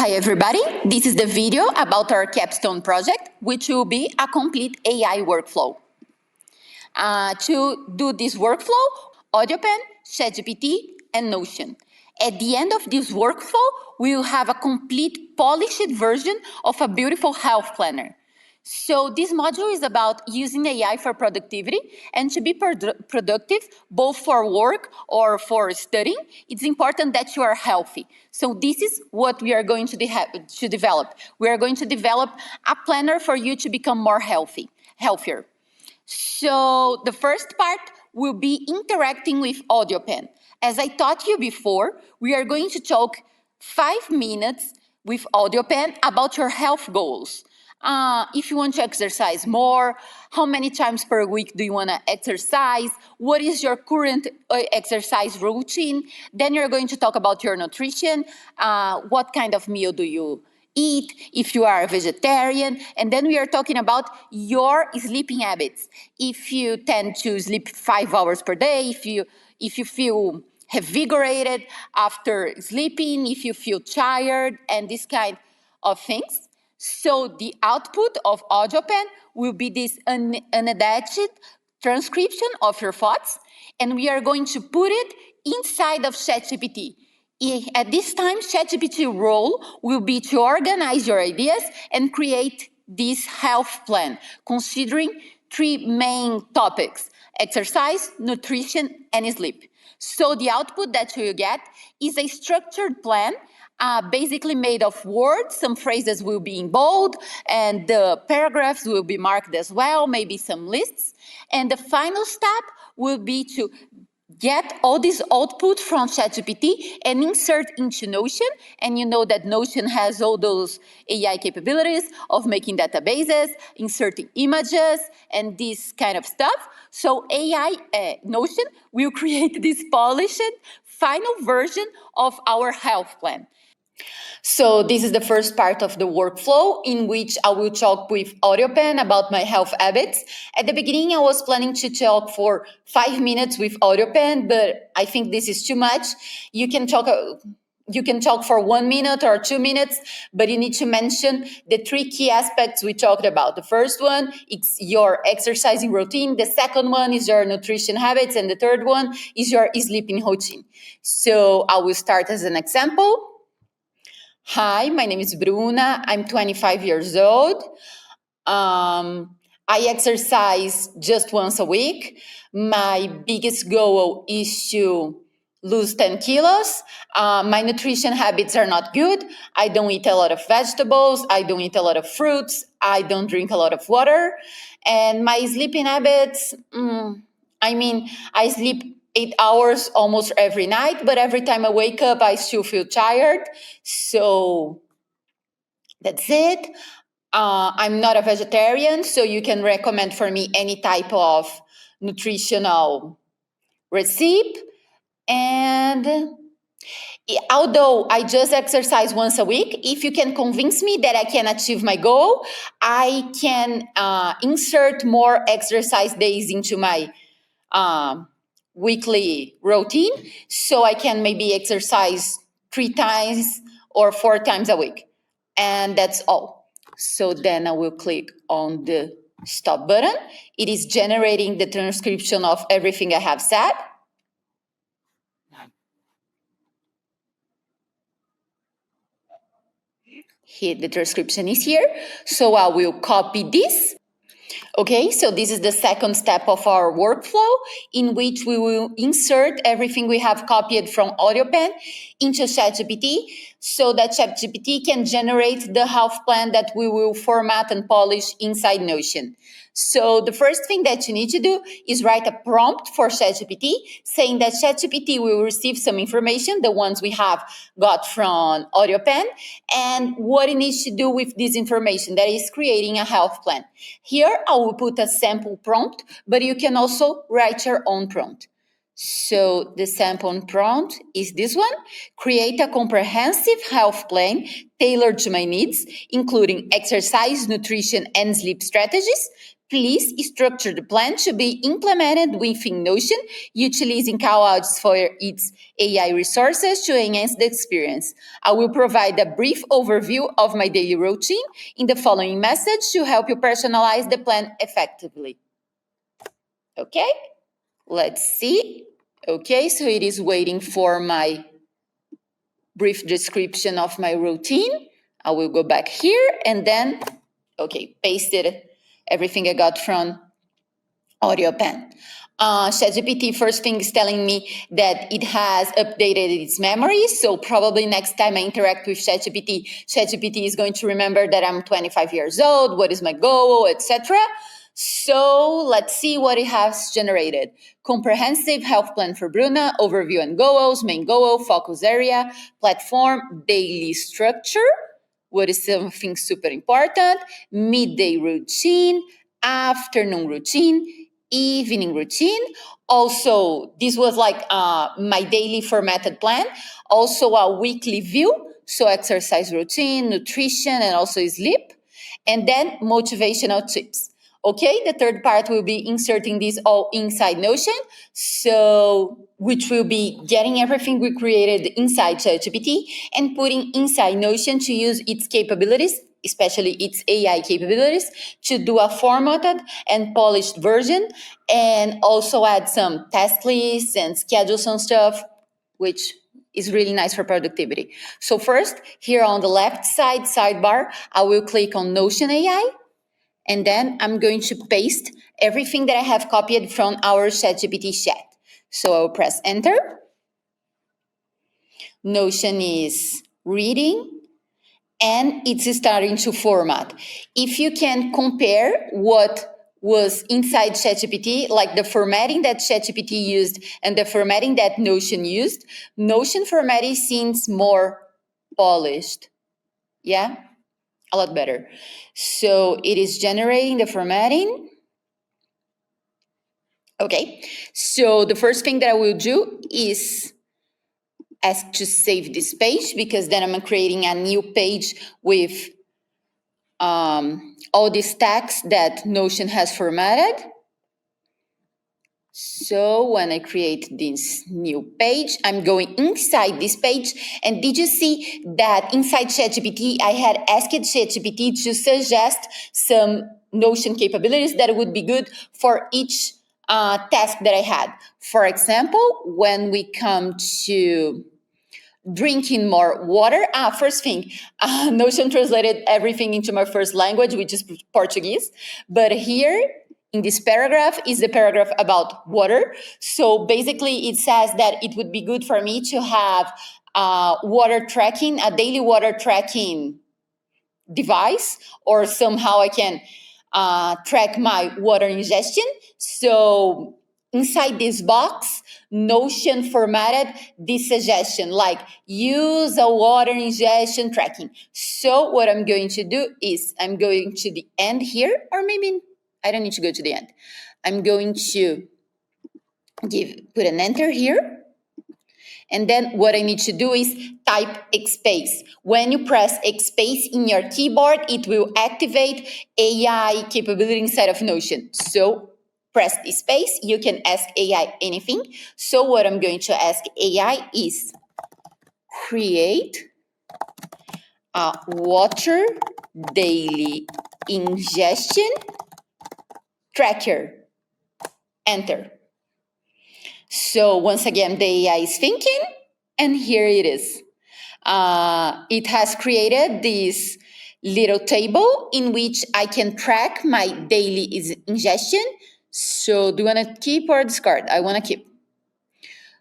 Hi everybody, this is the video about our capstone project, which will be a complete AI workflow. To do this workflow, AudioPen, ChatGPT, and Notion. At the end of this workflow, we will have a complete polished version of a beautiful health planner. So this module is about using AI for productivity, and to be productive, both for work or for studying, it's important that you are healthy. So this is what we are going to develop. We are going to develop a planner for you to become more healthier. So the first part will be interacting with AudioPen. As I taught you before, we are going to talk 5 minutes with AudioPen about your health goals. If you want to exercise more, how many times per week do you want to exercise? What is your current exercise routine? Then you're going to talk about your nutrition. What kind of meal do you eat, if you are a vegetarian, and then we are talking about your sleeping habits. If you tend to sleep 5 hours per day, if you feel invigorated after sleeping, if you feel tired, and this kind of things. So the output of AudioPen will be this unedited transcription of your thoughts, and we are going to put it inside of ChatGPT. At this time, ChatGPT role will be to organize your ideas and create this health plan, considering 3 main topics: exercise, nutrition, and sleep. So the output that you get is a structured plan, basically made of words. Some phrases will be in bold, and the paragraphs will be marked as well, maybe some lists. And the final step will be to get all this output from ChatGPT and insert into Notion. And you know that Notion has all those AI capabilities of making databases, inserting images, and this kind of stuff. So Notion will create this polished final version of our health plan. So this is the first part of the workflow, in which I will talk with AudioPen about my health habits. At the beginning, I was planning to talk for 5 minutes with AudioPen, but I think this is too much. You can talk for 1 minute or 2 minutes, but you need to mention the 3 key aspects we talked about. The first one is your exercising routine. The second one is your nutrition habits. And the third one is your sleeping routine. So I will start as an example. Hi, my name is Bruna. I'm 25 years old. I exercise just once a week. My biggest goal is to lose 10 kilos. My nutrition habits are not good. I don't eat a lot of vegetables. I don't eat a lot of fruits. I don't drink a lot of water. And my sleeping habits, I sleep 8 hours almost every night, but every time I wake up, I still feel tired. So that's it. I'm not a vegetarian, so you can recommend for me any type of nutritional recipe. And although I just exercise once a week, if you can convince me that I can achieve my goal, I can insert more exercise days into my weekly routine, so I can maybe exercise 3 times or 4 times a week. And that's all. So then I will click on the stop button. It is generating the transcription of everything I have said. Here, the transcription is here. So I will copy this. Okay, so this is the second step of our workflow, in which we will insert everything we have copied from AudioPen into ChatGPT, so that ChatGPT can generate the health plan that we will format and polish inside Notion. So the first thing that you need to do is write a prompt for ChatGPT, saying that ChatGPT will receive some information, the ones we have got from AudioPen, and what it needs to do with this information, that is creating a health plan. Here I will put a sample prompt, but you can also write your own prompt. So the sample prompt is this one: create a comprehensive health plan tailored to my needs, including exercise, nutrition, and sleep strategies. Please structure the plan to be implemented within Notion, utilizing callouts for its AI resources to enhance the experience. I will provide a brief overview of my daily routine in the following message to help you personalize the plan effectively. Okay, let's see. Okay, so it is waiting for my brief description of my routine. I will go back here and then, okay, pasted everything I got from AudioPen. ChatGPT first thing is telling me that it has updated its memory. So probably next time I interact with ChatGPT, ChatGPT is going to remember that I'm 25 years old, what is my goal, etc. So let's see what it has generated. Comprehensive health plan for Bruna, overview and goals, main goal, focus area, platform, daily structure, what is something super important, midday routine, afternoon routine, evening routine. Also, this was like my daily formatted plan. Also a weekly view, so exercise routine, nutrition, and also sleep. And then motivational tips. Okay, the third part will be inserting this all inside Notion. So, which will be getting everything we created inside ChatGPT and putting inside Notion to use its capabilities, especially its AI capabilities, to do a formatted and polished version, and also add some task lists and schedule some stuff, which is really nice for productivity. So first, here on the left side sidebar, I will click on Notion AI, and then I'm going to paste everything that I have copied from our ChatGPT chat. So I'll press enter. Notion is reading and it's starting to format. If you can compare what was inside ChatGPT, like the formatting that ChatGPT used and the formatting that Notion used, Notion formatting seems more polished. Yeah, a lot better. So it is generating the formatting. Okay, so the first thing that I will do is ask to save this page, because then I'm creating a new page with all these tags that Notion has formatted. So when I create this new page, I'm going inside this page. And did you see that inside ChatGPT, I had asked ChatGPT to suggest some Notion capabilities that would be good for each task that I had. For example, when we come to drinking more water. First thing, Notion translated everything into my first language, which is Portuguese. But here in this paragraph is the paragraph about water. So basically it says that it would be good for me to have water tracking, a daily water tracking device, or somehow I can track my water ingestion. So inside this box, Notion formatted this suggestion, like use a water ingestion tracking. So what I'm going to do is I'm going to the end here, or maybe I don't need to go to the end. I'm going to put an enter here. And then what I need to do is type X-space. When you press X-space in your keyboard, it will activate AI capability inside of Notion. So press the space, you can ask AI anything. So what I'm going to ask AI is create a water daily ingestion tracker. Enter. So once again, the AI is thinking, and here it is. It has created this little table in which I can track my daily ingestion. So do you want to keep or discard? I want to keep.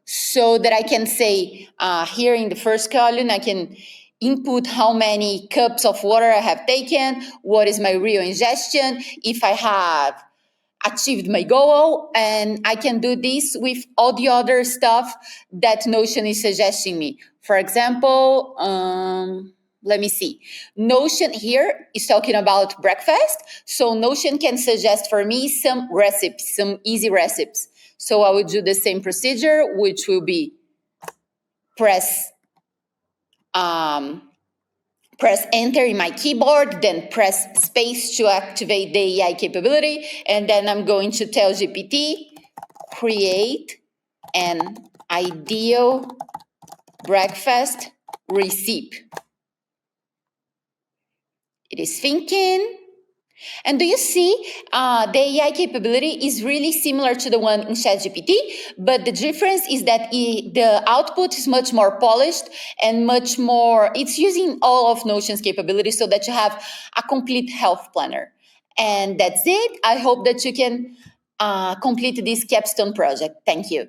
So that I can say here in the first column, I can input how many cups of water I have taken, what is my real ingestion, if I have achieved my goal, and I can do this with all the other stuff that Notion is suggesting me. For example, let me see. Notion here is talking about breakfast, so Notion can suggest for me some recipes, some easy recipes. So I will do the same procedure, which will be press press enter in my keyboard, then press space to activate the AI capability, and then I'm going to tell GPT, create an ideal breakfast recipe. It is thinking. And do you see the AI capability is really similar to the one in ChatGPT, but the difference is that the output is much more polished and much more, it's using all of Notion's capabilities so that you have a complete health planner. And that's it. I hope that you can complete this capstone project. Thank you.